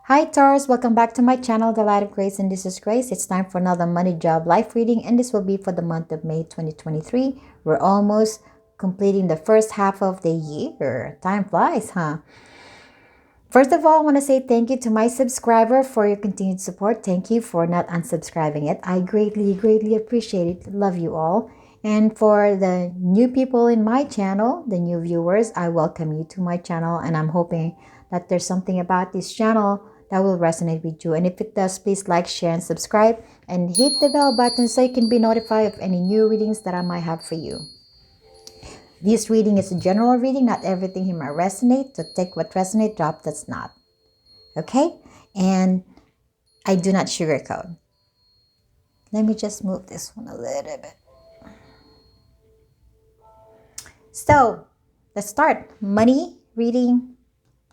Hi Taurus, welcome back to my channel, The Light of Grace, and this is Grace. It's time for another money, job, life reading, and this will be for the month of May 2023. We're almost completing the first half of the year. Time flies, huh? First of all, I want to say thank you to my subscriber for your continued support. Thank you for not unsubscribing it. I greatly appreciate it. Love you all. And for the new people in my channel, the new viewers, I welcome you to my channel, and I'm hoping that there's something about this channel that will resonate with you. And if it does, please like, share, and subscribe, and hit the bell button so you can be notified of any new readings that I might have for you. This reading is a general reading. Not everything here might resonate, so take what resonates, drop that's not. Okay? And I do not sugarcoat. Let me just move this one a little bit. So, let's start. Money reading,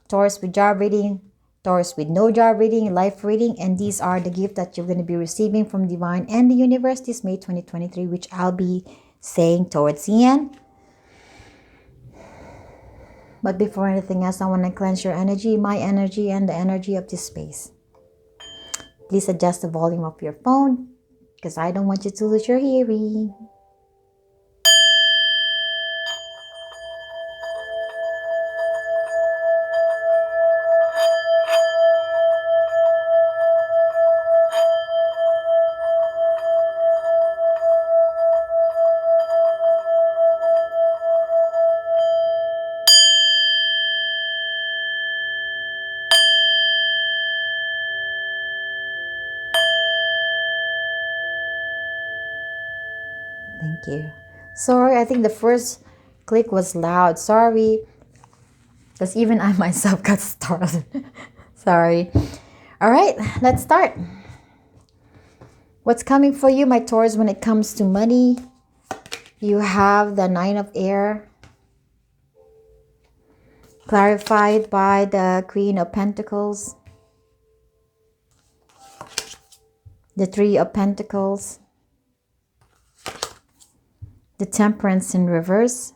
Taurus with job reading, Taurus with no job reading, life reading, and these are the gifts that you're going to be receiving from Divine and the Universe this May 2023, which I'll be saying towards the end. But before anything else, I want to cleanse your energy, my energy, and the energy of this space. Please adjust the volume of your phone because I don't want you to lose your hearing. Thank you. Sorry, I think the first click was loud. Sorry, because even I myself got startled. Sorry. All right, let's start. What's coming for you, my Taurus, when it comes to money? You have the Nine of Air, clarified by the Queen of Pentacles, the Three of Pentacles, the Temperance in reverse,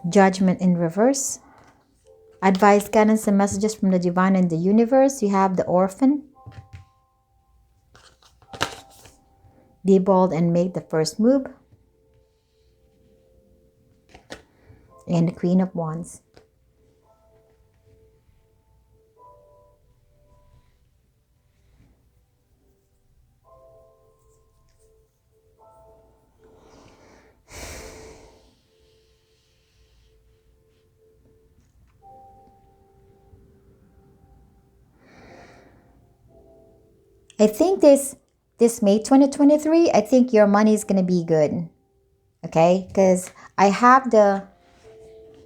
Judgment in reverse, advice, guidance, and messages from the Divine and the Universe. You have the Orphan, be bold and make the first move, and the Queen of Wands. I think this May 2023, I think your money is going to be good. Okay? Because I have the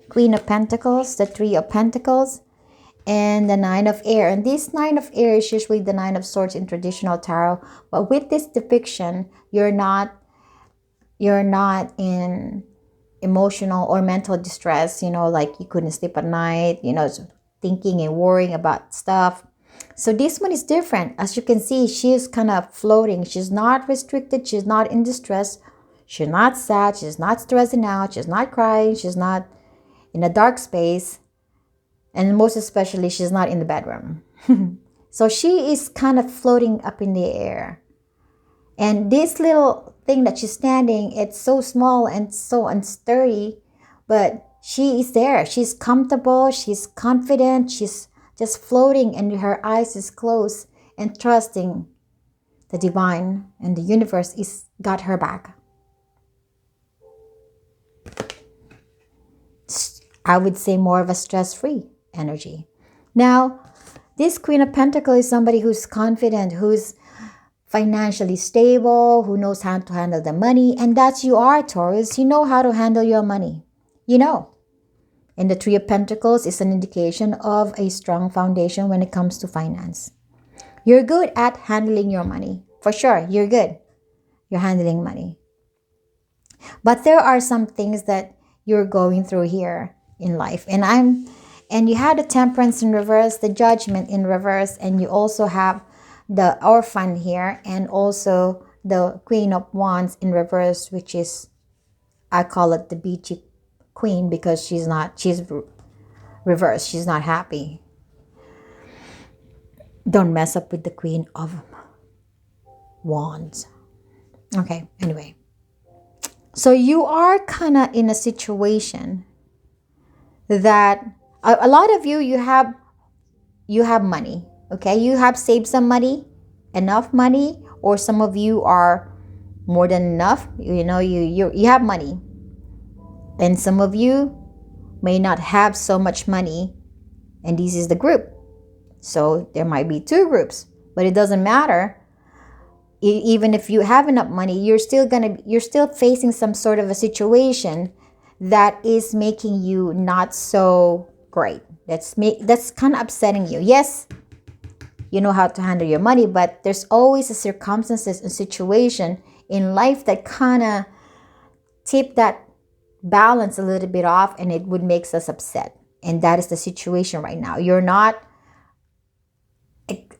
Queen of Pentacles, the Three of Pentacles, and the Nine of Air. And this Nine of Air is usually the Nine of Swords in traditional tarot. But with this depiction, you're not in emotional or mental distress, like you couldn't sleep at night, thinking and worrying about stuff. So this one is different. As you can see, she's kind of floating. She's not restricted. She's not in distress. She's not sad. She's not stressing out. She's not crying. She's not in a dark space. And most especially, she's not in the bedroom. So she is kind of floating up in the air. And this little thing that she's standing, it's so small and so unsturdy, but she is there. She's comfortable. She's confident. She's just floating, and her eyes is closed and trusting the Divine and the Universe is got her back. I would say more of a stress-free energy. Now, this Queen of Pentacles is somebody who's confident, who's financially stable, who knows how to handle the money, and that's you are, Taurus. You know how to handle your money. And the Three of Pentacles is an indication of a strong foundation when it comes to finance. You're good at handling your money. For sure, you're good. You're handling money. But there are some things that you're going through here in life. And you had the Temperance in reverse, the Judgment in reverse, and you also have the Orphan here, and also the Queen of Wands in reverse, which is, I call it the beachy queen because she's reversed. She's not happy. Don't mess up with the Queen of Wands. Okay, anyway. So you are kind of in a situation that a lot of you have money, okay? You have saved some money, enough money, or some of you are more than enough. You have money. And some of you may not have so much money, and this is the group. So there might be two groups, but it doesn't matter. Even if you have enough money, you're still facing some sort of a situation that is making you not so great. That's kind of upsetting you. Yes, you know how to handle your money, but there's always a circumstances and situation in life that kind of tip that balance a little bit off, and it would make us upset. And that is the situation right now. You're not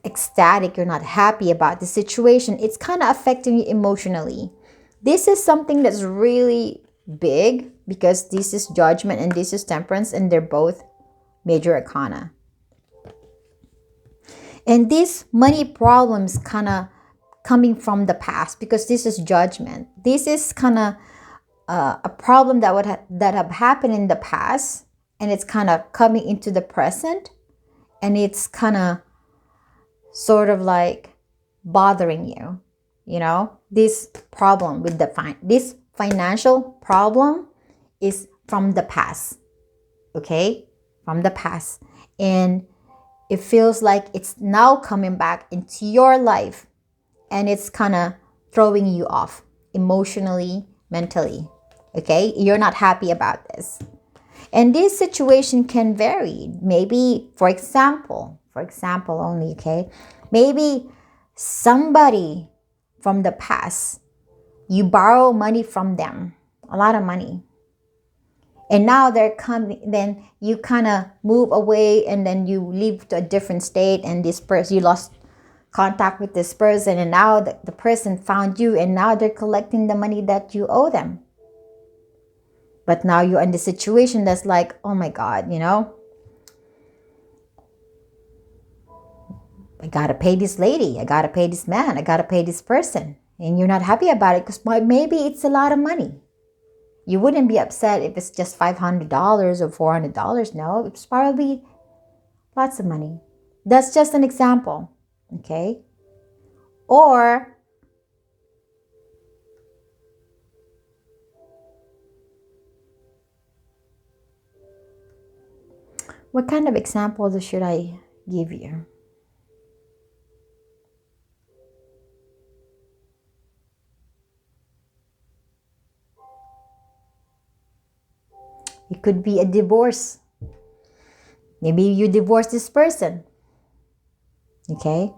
ecstatic, you're not happy about the situation. It's kind of affecting you emotionally. This is something that's really big because this is Judgment and this is Temperance, and they're both major arcana. And these money problems kind of coming from the past because this is Judgment. This is kind of a problem that have happened in the past, and it's kind of coming into the present, and it's kind of sort of like bothering you. This problem with this financial problem is from the past, okay? From the past. And it feels like it's now coming back into your life, and it's kind of throwing you off emotionally, mentally, okay? You're not happy about this. And this situation can vary. Maybe, for example only, okay? Maybe somebody from the past, you borrow money from them, a lot of money. And now they're coming, then you kind of move away, and then you leave to a different state, and this person, you lost contact with this person, and now the person found you, and now they're collecting the money that you owe them. But now you're in the situation that's like, oh my God, I gotta pay this lady, I gotta pay this man, I gotta pay this person. And you're not happy about it because maybe it's a lot of money. You wouldn't be upset if it's just $500 or $400. No, it's probably lots of money. That's just an example, okay? Or what kind of example should I give you? It could be a divorce. Maybe you divorced this person. Okay?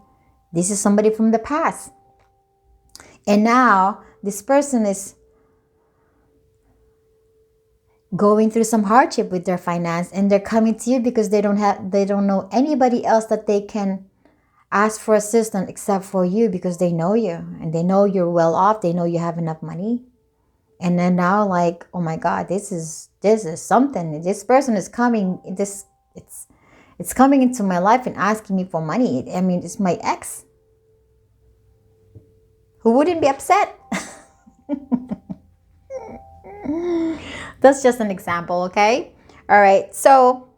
This is somebody from the past. And now this person is going through some hardship with their finance, and they're coming to you because they don't know anybody else that they can ask for assistance except for you, because they know you and they know you're well off. They know you have enough money. And then now, like, oh my God, this is something. This person is coming. It's coming into my life and asking me for money. I mean, it's my ex. Who wouldn't be upset? That's just an example, okay? All right. So,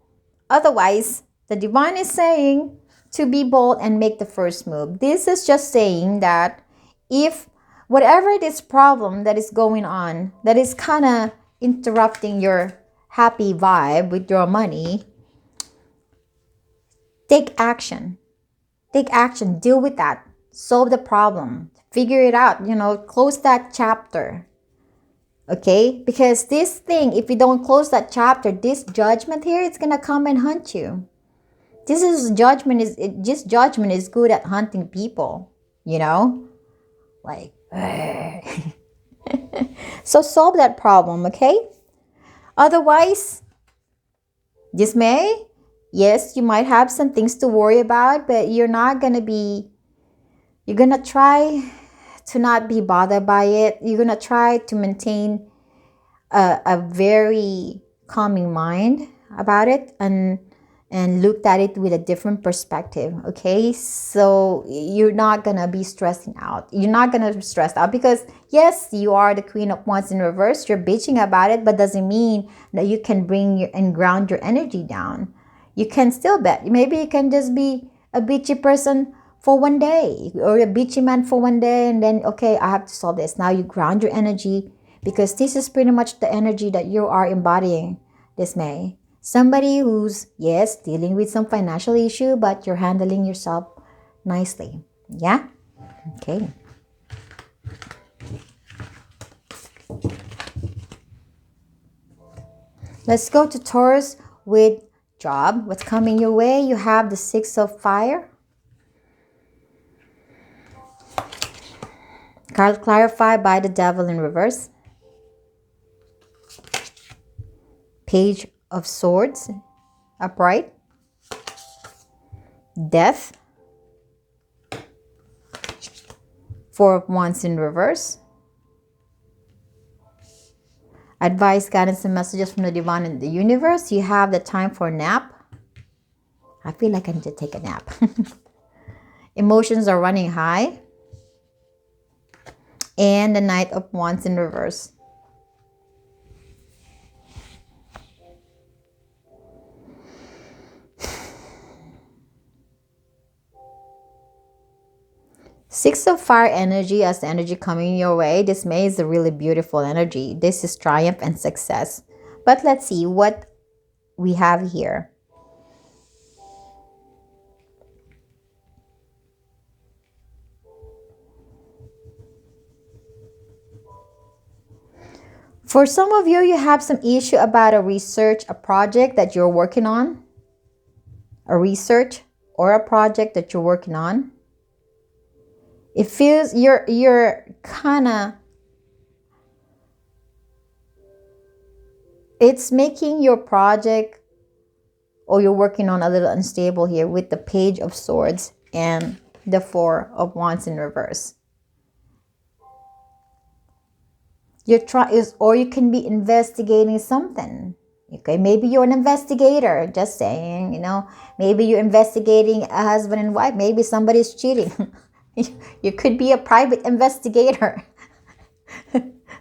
otherwise, the divine is saying to be bold and make the first move. This is just saying that if whatever this problem that is going on, that is kind of interrupting your happy vibe with your money, take action. Take action. Deal with that. Solve the problem. Figure it out. Close that chapter. Okay? Because this thing, if you don't close that chapter, this judgment here, it's going to come and hunt you. This judgment is good at hunting people, like, so solve that problem, okay? Otherwise, dismay. Yes, you might have some things to worry about, but you're going to try to not be bothered by it. You're gonna try to maintain a very calming mind about it, and looked at it with a different perspective. Okay, so you're not gonna be stressing out. You're not gonna be stressed out because yes, you are the Queen of Wands in reverse. You're bitching about it, but doesn't mean that you can bring your and ground your energy down. You can still bet. Maybe you can just be a bitchy person for one day, or a bitchy man for one day, and then okay, I have to solve this. Now you ground your energy, because this is pretty much the energy that you are embodying this May. Somebody who's, yes, dealing with some financial issue, but you're handling yourself nicely. Yeah? Okay. Let's go to Taurus with job. What's coming your way? You have the Six of Fire. Card clarified by the Devil in reverse. Page of Swords, upright. Death. Four of Wands in reverse. Advice, guidance, and messages from the divine and the universe. You have the time for a nap. I feel like I need to take a nap. Emotions are running high. And the Knight of Wands in reverse. Six of Fire energy as the energy coming your way. This May is a really beautiful energy. This is triumph and success. But let's see what we have here. For some of you, you have some issue about a research, a project that you're working on. A research or a project that you're working on. It feels you're kind of, it's making your project or you're working on a little unstable here with the Page of Swords and the Four of Wands in reverse. Or you can be investigating something. Okay, maybe you're an investigator, just saying, maybe you're investigating a husband and wife. Maybe somebody's cheating. You could be a private investigator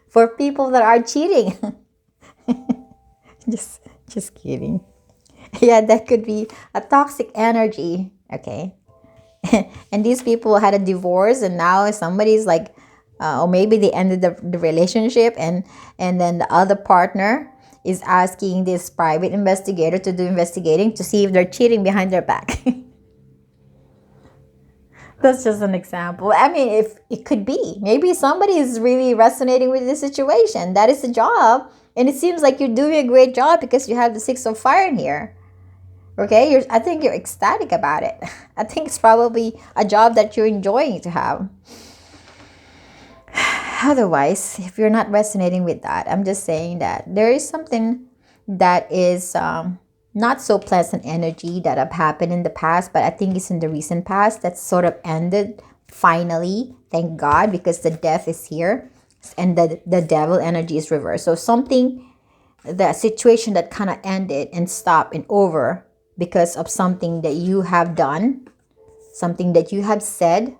for people that are cheating. Just kidding. Yeah, that could be a toxic energy. Okay. And these people had a divorce, and now somebody's like, or maybe they ended the relationship, and then the other partner is asking this private investigator to do investigating to see if they're cheating behind their back. That's just an example. I mean, if it could be, maybe somebody is really resonating with this situation. That is the job. And it seems like you're doing a great job because you have the Six of Fire in here. Okay, I think you're ecstatic about it. I think it's probably a job that you're enjoying to have. Otherwise, if you're not resonating with that, I'm just saying that there is something that is not so pleasant energy that have happened in the past, but I think it's in the recent past that sort of ended finally. Thank God, because the Death is here and the Devil energy is reversed. So the situation that kind of ended and stopped and over because of something that you have done, something that you have said,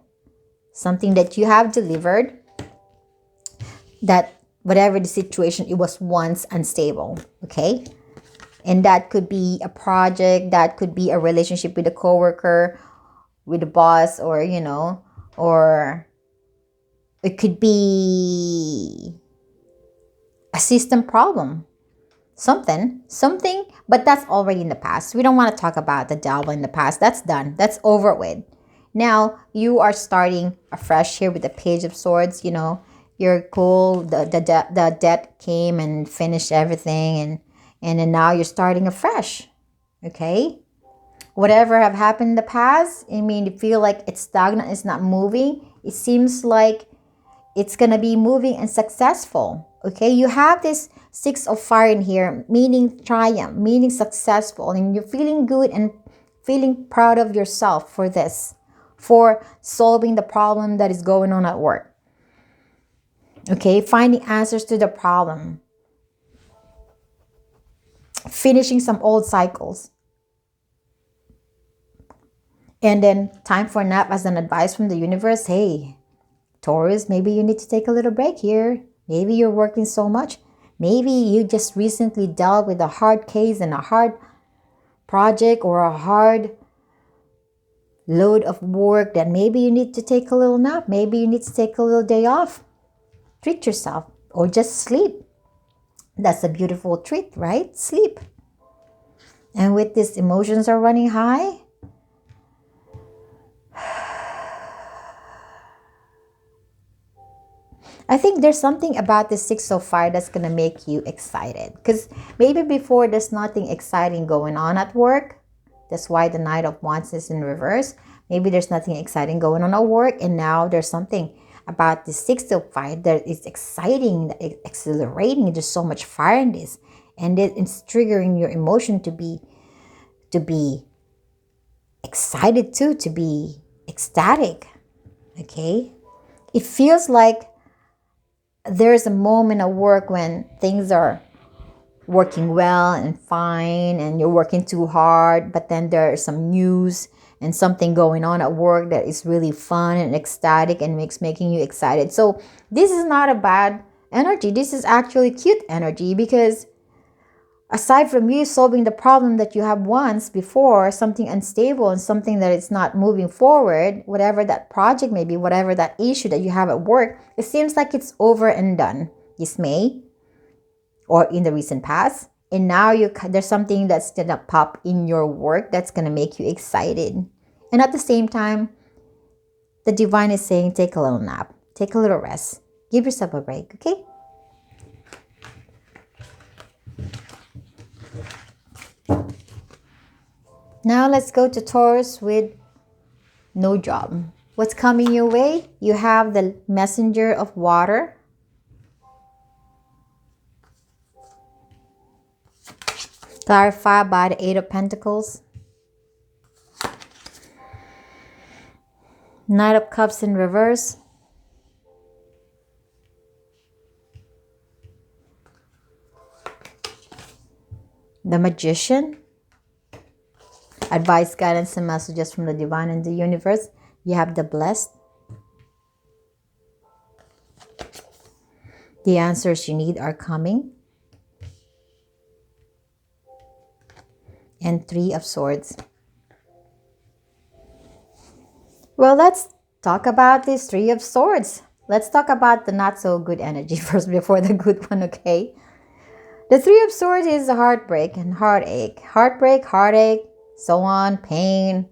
something that you have delivered, that whatever the situation, it was once unstable. Okay. And that could be a project, that could be a relationship with a coworker, with a boss, or, or it could be a system problem. Something, but that's already in the past. We don't want to talk about the Devil in the past. That's done. That's over with. Now, you are starting afresh here with the Page of Swords. You're cool. The debt came and finished everything, and then now you're starting afresh. Okay? Whatever have happened in the past, you feel like it's stagnant, it's not moving. It seems like it's going to be moving and successful. Okay? You have this Six of Fire in here, meaning triumph, meaning successful. And you're feeling good and feeling proud of yourself for this, for solving the problem that is going on at work. Okay, finding answers to the problem, finishing some old cycles. And then time for a nap as an advice from the universe. Hey, Taurus, maybe you need to take a little break here. Maybe you're working so much. Maybe you just recently dealt with a hard case and a hard project or a hard load of work that maybe you need to take a little nap. Maybe you need to take a little day off. Treat yourself or just sleep. That's a beautiful treat, right? Sleep. And with this, emotions are running high. I think there's something about the Six of Fire that's going to make you excited. Because maybe before there's nothing exciting going on at work. That's why the Knight of Wands is in reverse. Maybe there's nothing exciting going on at work. And now there's something about the Six of Fire that is exciting, exhilarating. There's so much fire in this. And it's triggering your emotion to be excited too, to be ecstatic. Okay? It feels like there's a moment at work when things are working well and fine and you're working too hard, but then there's some news and something going on at work that is really fun and ecstatic and making you excited. So this is not a bad energy. This is actually cute energy, because aside from you solving the problem that you have once before, something unstable and something that is not moving forward, whatever that project may be, whatever that issue that you have at work, it seems like it's over and done this May or in the recent past. And now there's something that's going to pop in your work that's going to make you excited. And at the same time, the divine is saying, take a little nap, take a little rest, give yourself a break, okay? Now let's go to Taurus with no job. What's coming your way? You have the Messenger of Water. Clarified by the Eight of Pentacles. Knight of Cups in reverse. The Magician. Advice, guidance, and messages from the divine and the universe. You have the Blessed. The answers you need are coming. And Three of Swords. Well, let's talk about this Three of Swords. Let's talk about the not so good energy first before the good one, okay? The Three of Swords is a heartbreak and heartache. Heartbreak, heartache, so on, pain,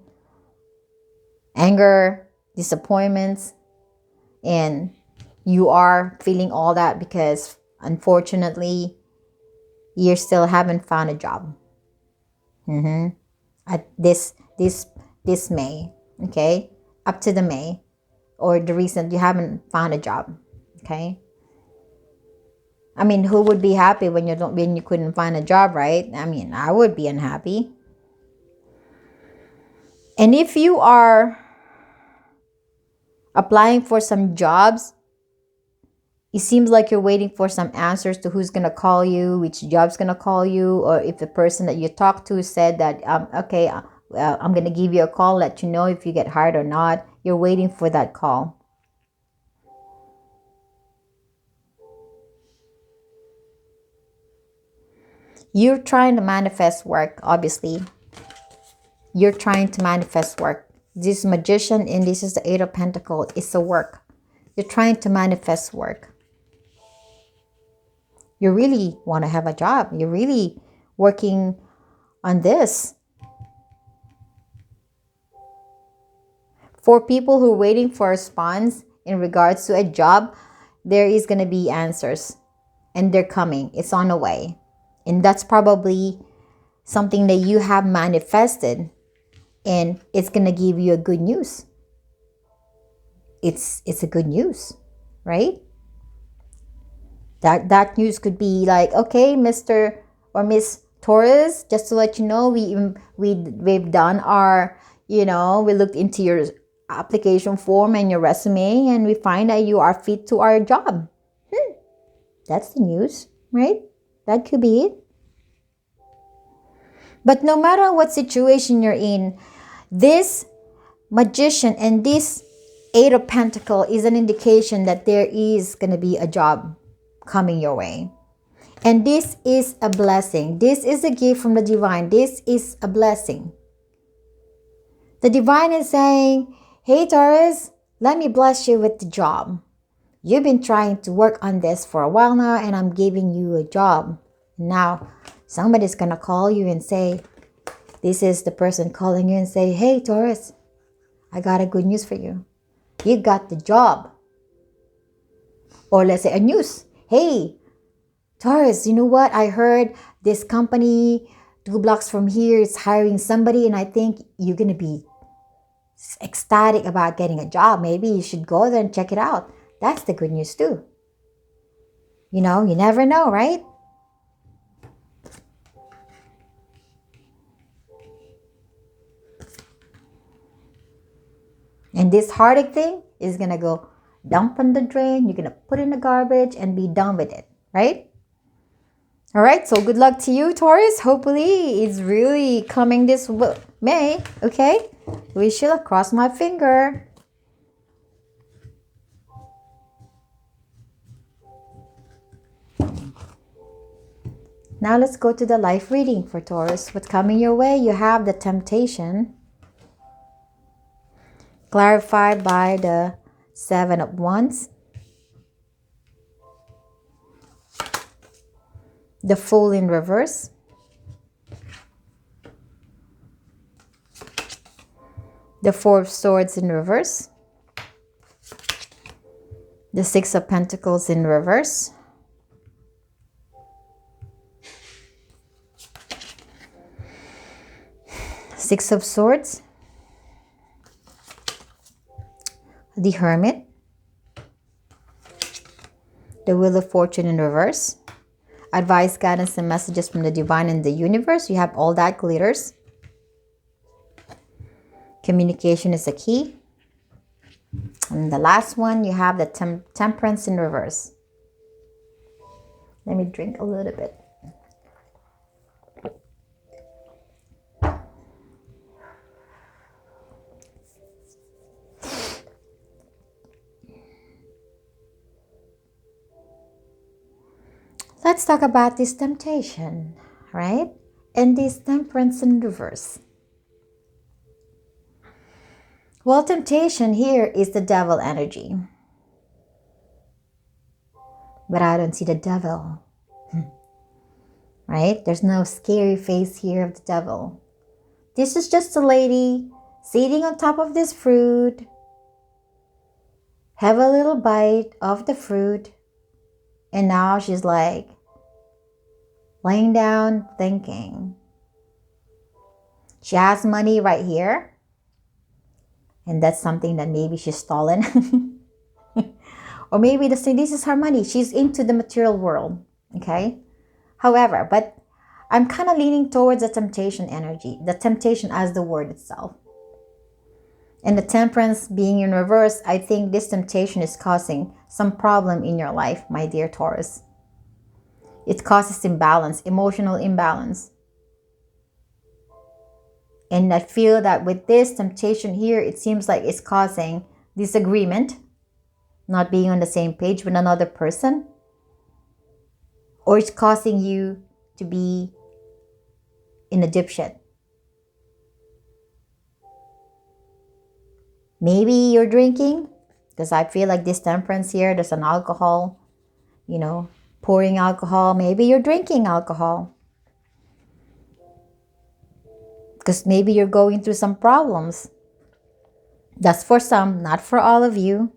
anger, disappointments. And you are feeling all that because unfortunately, you still haven't found a job. At this May, okay? Up to the May or the recent, you haven't found a job, okay? I mean, who would be happy when you couldn't find a job, right? I mean, I would be unhappy. And if you are applying for some jobs, it seems like you're waiting for some answers to who's going to call you, which job's going to call you, or if the person that you talked to said that, okay, I'm going to give you a call, let you know if you get hired or not. You're waiting for that call. You're trying to manifest work, obviously. You're trying to manifest work. This Magician, and this is the Eight of Pentacles. It's a work. You're trying to manifest work. You really want to have a job. You're really working on this. For people who are waiting for a response in regards to a job, there is going to be answers. And they're coming. It's on the way. And that's probably something that you have manifested. And it's going to give you a good news. It's a good news, right? That news could be like, okay, Mr. or Miss Taurus, just to let you know, we've done our, we looked into your application form and your resume, and we find that you are fit to our job. That's the news, right? That could be it. But no matter what situation you're in, this Magician and this Eight of Pentacles is an indication that there is going to be a job coming your way. And this is a blessing. This is a gift from the divine. This is a blessing. The divine is saying, hey Taurus, let me bless you with the job. You've been trying to work on this for a while now, and I'm giving you a job. Now, somebody's going to call you and say, this is the person calling you and say, hey Taurus, I got a good news for you. You got the job. Or let's say a news. Hey, Taurus, you know what? I heard this company 2 blocks from here is hiring somebody, and I think you're going to be ecstatic about getting a job. Maybe you should go there and check it out. That's the good news too. You know, you never know, right? And this heartache thing is going to go dump on the drain. You're going to put in the garbage and be done with it, right? All right, so good luck to you, Taurus. Hopefully it's really coming this May, okay? Wish you luck. Cross my finger. Now let's go to the life reading for Taurus. What's coming your way? You have the temptation, clarified by the 7 of Wands, the Fool in reverse, the 4 of Swords in reverse, the 6 of Pentacles in reverse, Six of Swords, the Hermit, the Wheel of Fortune in reverse, advice, guidance, and messages from the divine and the universe. You have all that glitters. Communication is a key. And the last one, you have the Temperance in reverse. Let me drink a little bit. Let's talk about this temptation, right? And this Temperance in reverse. Well, temptation here is the devil energy. But I don't see the devil. Right? There's no scary face here of the devil. This is just a lady sitting on top of this fruit. Have a little bite of the fruit. And now she's like laying down thinking. She has money right here. And that's something that maybe she's stolen. Or maybe this is her money. She's into the material world. Okay? However, but I'm kind of leaning towards the temptation energy. The temptation as the word itself. And the temperance being in reverse, I think this temptation is causing some problem in your life, my dear Taurus. It causes imbalance, emotional imbalance. And I feel that with this temptation here, it seems like it's causing disagreement, not being on the same page with another person. Or it's causing you to be in a dipshit. Maybe you're drinking, because I feel like this temperance here, there's an alcohol, pouring alcohol. Maybe you're drinking alcohol. Because maybe you're going through some problems. That's for some, not for all of you.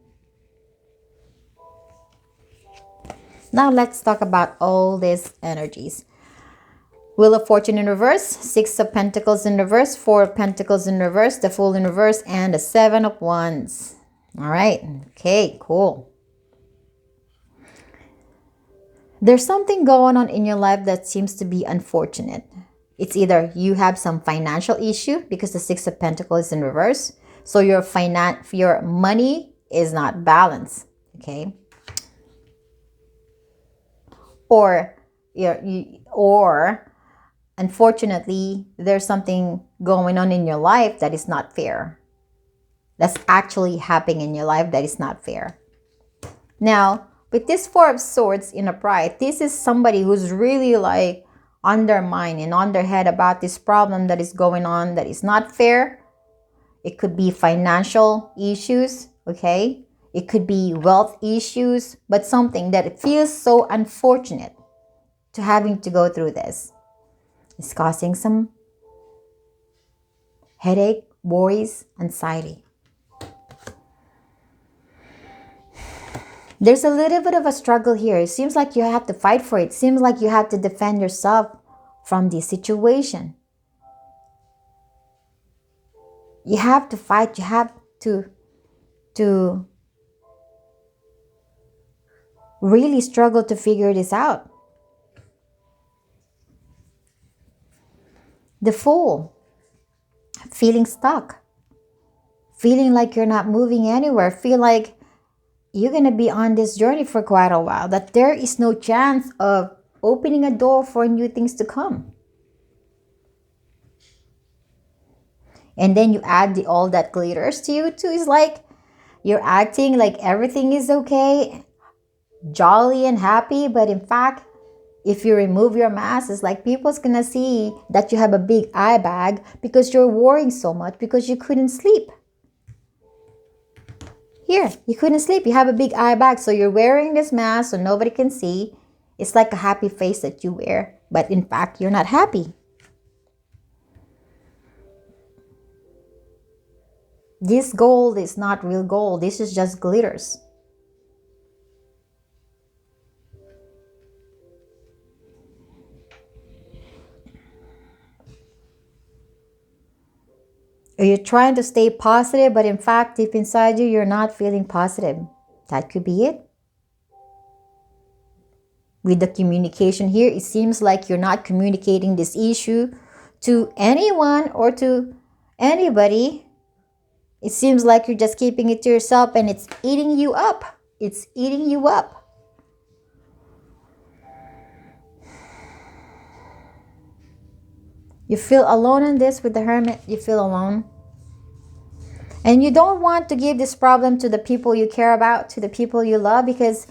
Now let's talk about all these energies. Wheel of Fortune in reverse, 6 of Pentacles in reverse, 4 of Pentacles in reverse, the Fool in reverse, and the 7 of Wands. All right. Okay, cool. There's something going on in your life that seems to be unfortunate. It's either you have some financial issue because the 6 of Pentacles is in reverse. So your money is not balanced. Okay. or or unfortunately there's something going on in your life that is not fair. That's actually happening in your life that is not fair. Now, with this Four of Swords in a pride, this is somebody who's really like on their mind and on their head about this problem that is going on that is not fair. It could be financial issues, okay? It could be wealth issues, but something that feels so unfortunate to having to go through this. It's causing some headache, worries, anxiety. There's a little bit of a struggle here. It seems like you have to fight for it. It seems like you have to defend yourself from this situation. You have to fight. You have to really struggle to figure this out. The Fool, feeling stuck, feeling like you're not moving anywhere, feel like you're going to be on this journey for quite a while, that there is no chance of opening a door for new things to come. And then you add all that glitters to you too. It's like you're acting like everything is okay, jolly and happy, but in fact, if you remove your mask, it's like people's gonna see that you have a big eye bag because you're worrying so much because you couldn't sleep. Here, you couldn't sleep. You have a big eye bag, so you're wearing this mask so nobody can see. It's like a happy face that you wear, but in fact, you're not happy. This gold is not real gold. This is just glitters. Or you're trying to stay positive, but in fact, deep inside you, you're not feeling positive. That could be it. With the communication here, it seems like you're not communicating this issue to anyone or to anybody. It seems like you're just keeping it to yourself and it's eating you up. It's eating you up. You feel alone in this with the Hermit. You feel alone. And you don't want to give this problem to the people you care about, to the people you love, because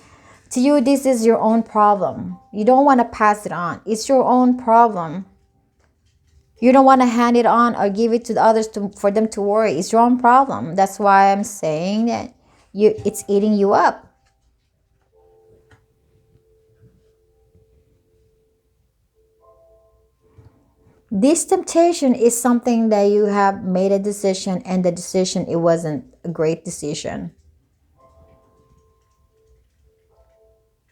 to you, this is your own problem. You don't want to pass it on. It's your own problem. You don't want to hand it on or give it to the others for them to worry. It's your own problem. That's why I'm saying that it's eating you up. This temptation is something that you have made a decision, and the decision, it wasn't a great decision.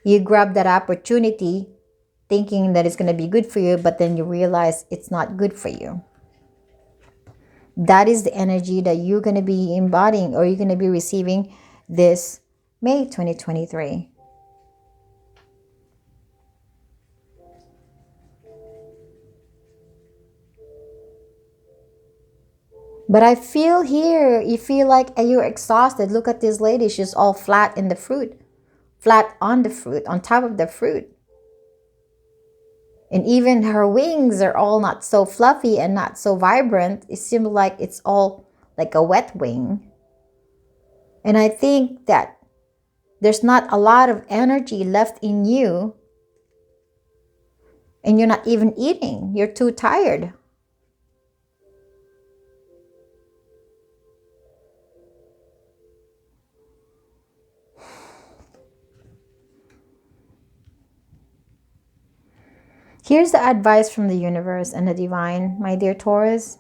You grab that opportunity thinking that it's going to be good for you, but then you realize it's not good for you. That is the energy that you're going to be embodying, or you're going to be receiving this May 2023. But I feel here, you feel like you're exhausted. Look at this lady. She's all flat in the fruit. Flat on the fruit, on top of the fruit. And even her wings are all not so fluffy and not so vibrant. It seems like it's all like a wet wing. And I think that there's not a lot of energy left in you. And you're not even eating. You're too tired. Here's the advice from the universe and the divine, my dear Taurus.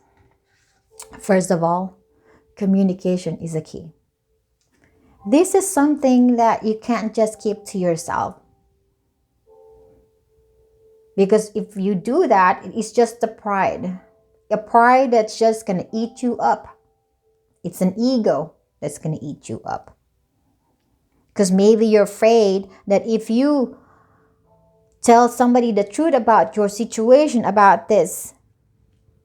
First of all, communication is a key. This is something that you can't just keep to yourself. Because if you do that, it's just a pride that's just going to eat you up. It's an ego that's going to eat you up. Because maybe you're afraid that if you tell somebody the truth about your situation, about this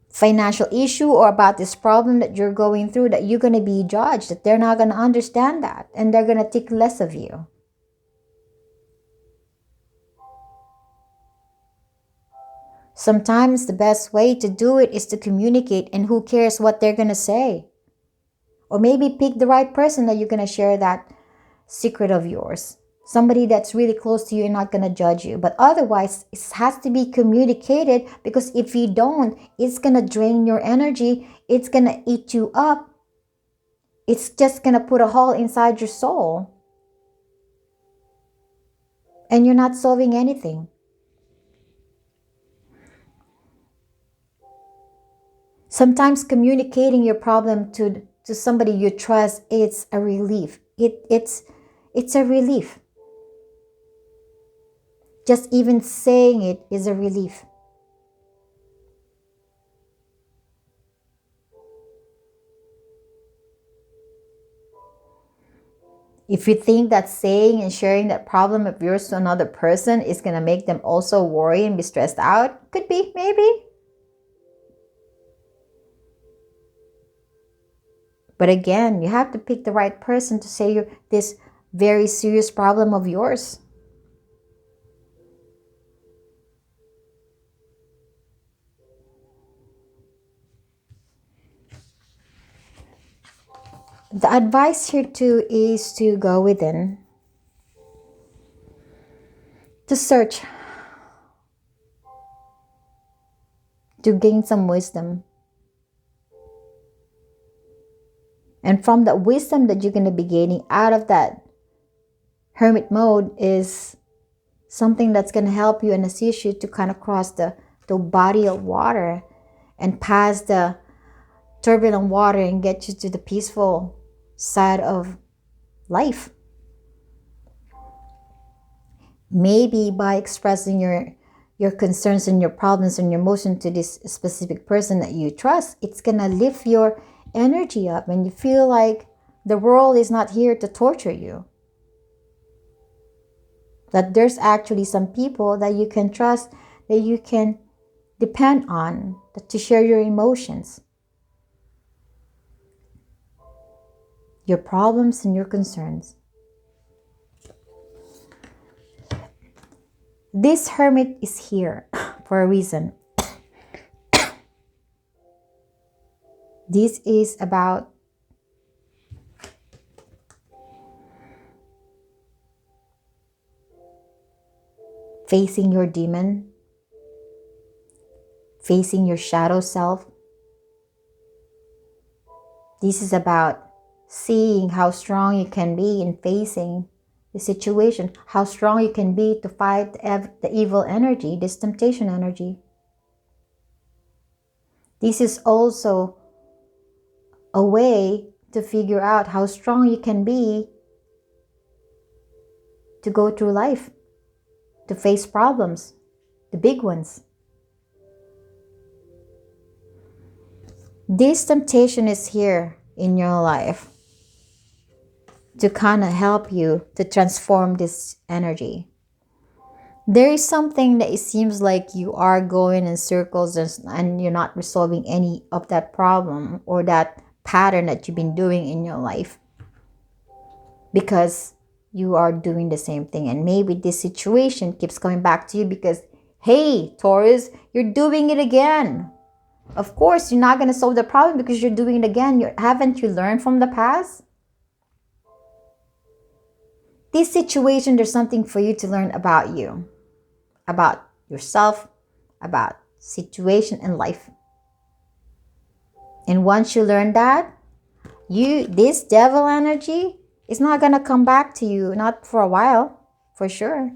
financial issue or about this problem that you're going through, that you're going to be judged, that they're not going to understand that, and they're going to think less of you. Sometimes the best way to do it is to communicate, and who cares what they're going to say? Or maybe pick the right person that you're going to share that secret of yours. Somebody that's really close to you and not going to judge you. But otherwise, it has to be communicated, because if you don't, it's going to drain your energy. It's going to eat you up. It's just going to put a hole inside your soul. And you're not solving anything. Sometimes communicating your problem to somebody you trust, it's a relief. It's a relief. Just even saying it is a relief. If you think that saying and sharing that problem of yours to another person is going to make them also worry and be stressed out, could be, maybe. But again, you have to pick the right person to say this very serious problem of yours. The advice here too is to go within, to search, to gain some wisdom. And from that wisdom that you're going to be gaining out of that hermit mode is something that's going to help you and assist you to kind of cross the body of water and pass the turbulent water and get you to the peaceful side of life. Maybe by expressing your concerns and your problems and your emotion to this specific person that you trust, it's going to lift your energy up and you feel like the world is not here to torture you. That there's actually some people that you can trust, that you can depend on, to share your emotions, your problems and your concerns. This hermit is here for a reason. This is about facing your demon, facing your shadow self. This is about seeing how strong you can be in facing the situation, how strong you can be to fight the evil energy, this temptation energy. This is also a way to figure out how strong you can be to go through life, to face problems, the big ones. This temptation is here in your life to kind of help you to transform this energy. There is something that it seems like you are going in circles and you're not resolving any of that problem or that pattern that you've been doing in your life, because you are doing the same thing. And maybe this situation keeps coming back to you because, hey, Taurus, you're doing it again. Of course, you're not going to solve the problem because you're doing it again. Haven't you learned from the past? This situation, there's something for you to learn about you, about yourself, about situation in life. And once you learn that, this devil energy is not going to come back to you, not for a while, for sure.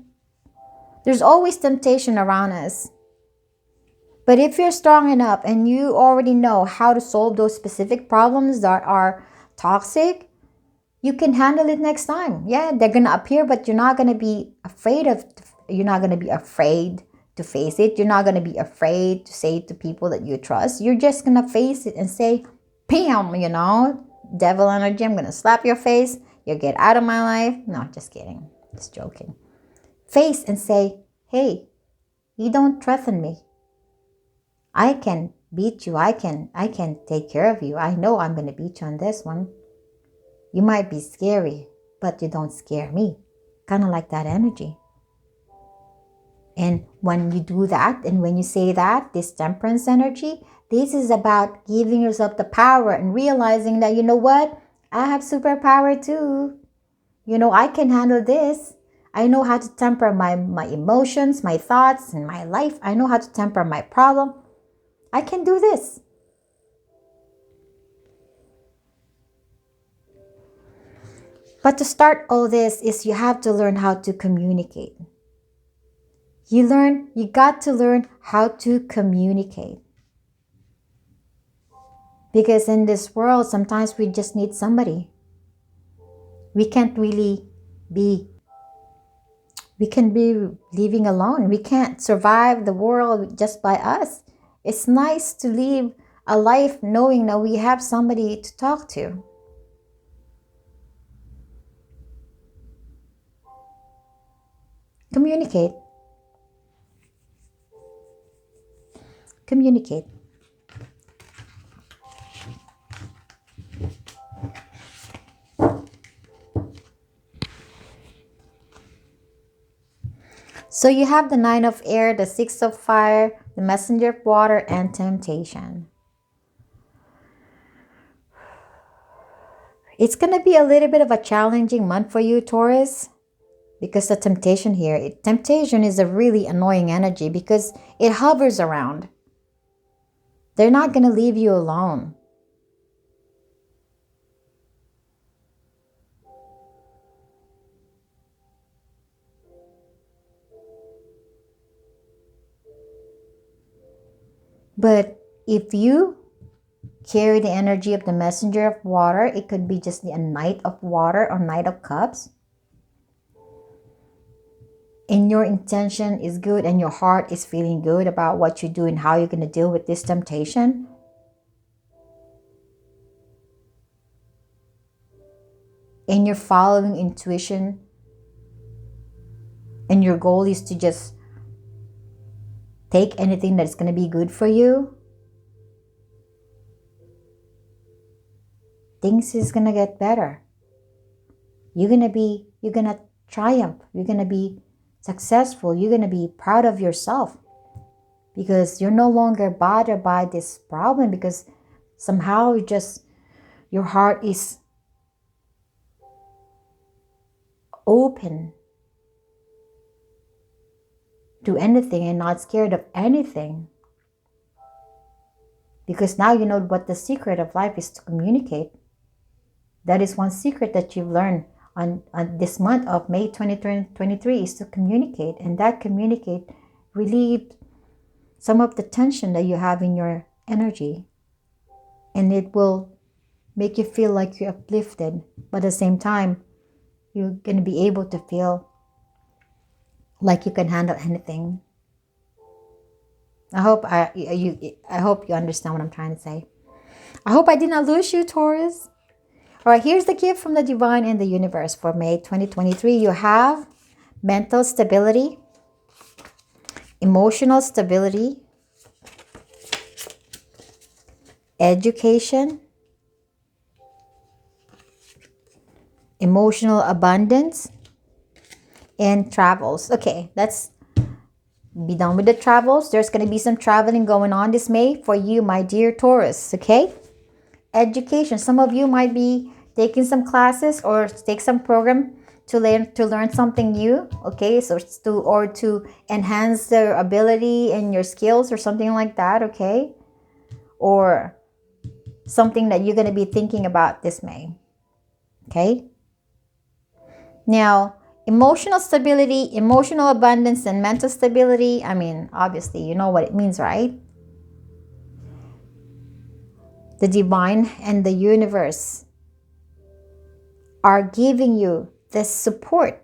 There's always temptation around us. But if you're strong enough and you already know how to solve those specific problems that are toxic, you can handle it next time. Yeah, they're going to appear, but you're not going to be afraid to face it. You're not going to be afraid to say it to people that you trust. You're just going to face it and say, bam, devil energy, I'm going to slap your face. You get out of my life. No, just kidding. Just joking. Face and say, hey, you don't threaten me. I can beat you. I can take care of you. I know I'm going to beat you on this one. You might be scary, but you don't scare me. Kind of like that energy. And when you do that, and when you say that, this temperance energy, this is about giving yourself the power and realizing that, you know what? I have superpower too. I can handle this. I know how to temper my emotions, my thoughts, and my life. I know how to temper my problem. I can do this. But to start all this is you have to learn how to communicate. You got to learn how to communicate. Because in this world, sometimes we just need somebody. We can't really be, we can be living alone. We can't survive the world just by us. It's nice to live a life knowing that we have somebody to talk to. Communicate. Communicate. So you have the 9 of air, the 6 of fire, the messenger of water, and temptation. It's going to be a little bit of a challenging month for you, Taurus, because the temptation here, temptation is a really annoying energy because it hovers around. They're not going to leave you alone. But if you carry the energy of the messenger of water, it could be just a knight of water or knight of cups. And your intention is good and your heart is feeling good about what you do and how you're going to deal with this temptation. And you're following intuition. And your goal is to just take anything that's going to be good for you. Things is going to get better. You're going to triumph. You're going to be successful. You're going to be proud of yourself because you're no longer bothered by this problem because somehow your heart is open to anything and not scared of anything. Because now you know what the secret of life is, to communicate. That is one secret that you've learned on this month of May 2023 is to communicate. And that communicate relieve some of the tension that you have in your energy. And it will make you feel like you're uplifted. But at the same time, you're going to be able to feel like you can handle anything. I hope you understand what I'm trying to say. I hope I did not lose you, Taurus. All right, here's the gift from the divine and the universe for May 2023. You have mental stability, emotional stability, education, emotional abundance, and travels. Okay, let's be done with the travels. There's going to be some traveling going on this May for you, my dear Taurus. Okay, education. Some of you might be taking some classes or take some program to learn something new. Okay, so to enhance their ability and your skills or something like that. Okay, or something that you're going to be thinking about this May. Okay. Now, emotional stability, emotional abundance, and mental stability. I mean, obviously, you know what it means, right? The divine and the universe are giving you this support.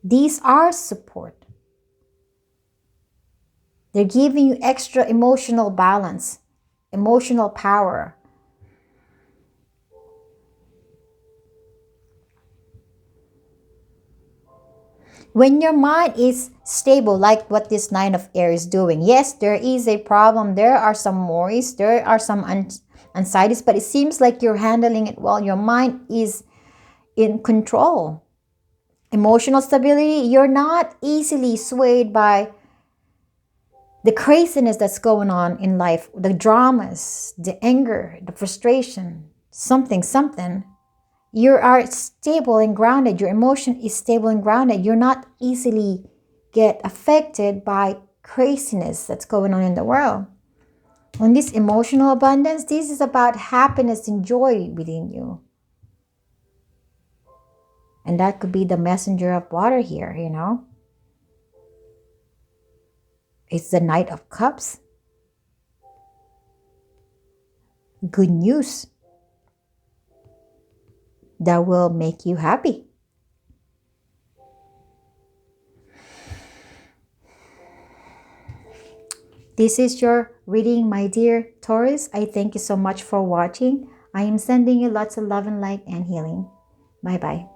These are support. They're giving you extra emotional balance, emotional power. When your mind is stable, like what this 9 of air is doing, yes, there is a problem. There are some worries. There are some anxieties, but it seems like you're handling it well. Your mind is in control. Emotional stability, you're not easily swayed by the craziness that's going on in life, the dramas, the anger, the frustration, something. You are stable and grounded. Your emotion is stable and grounded. You're not easily get affected by craziness that's going on in the world. And this emotional abundance, this is about happiness and joy within you. And that could be the messenger of water here, you know. It's the Knight of Cups. Good news that will make you happy. This is your reading, my dear Taurus. I thank you so much for watching. I am sending you lots of love and light and healing. Bye-bye.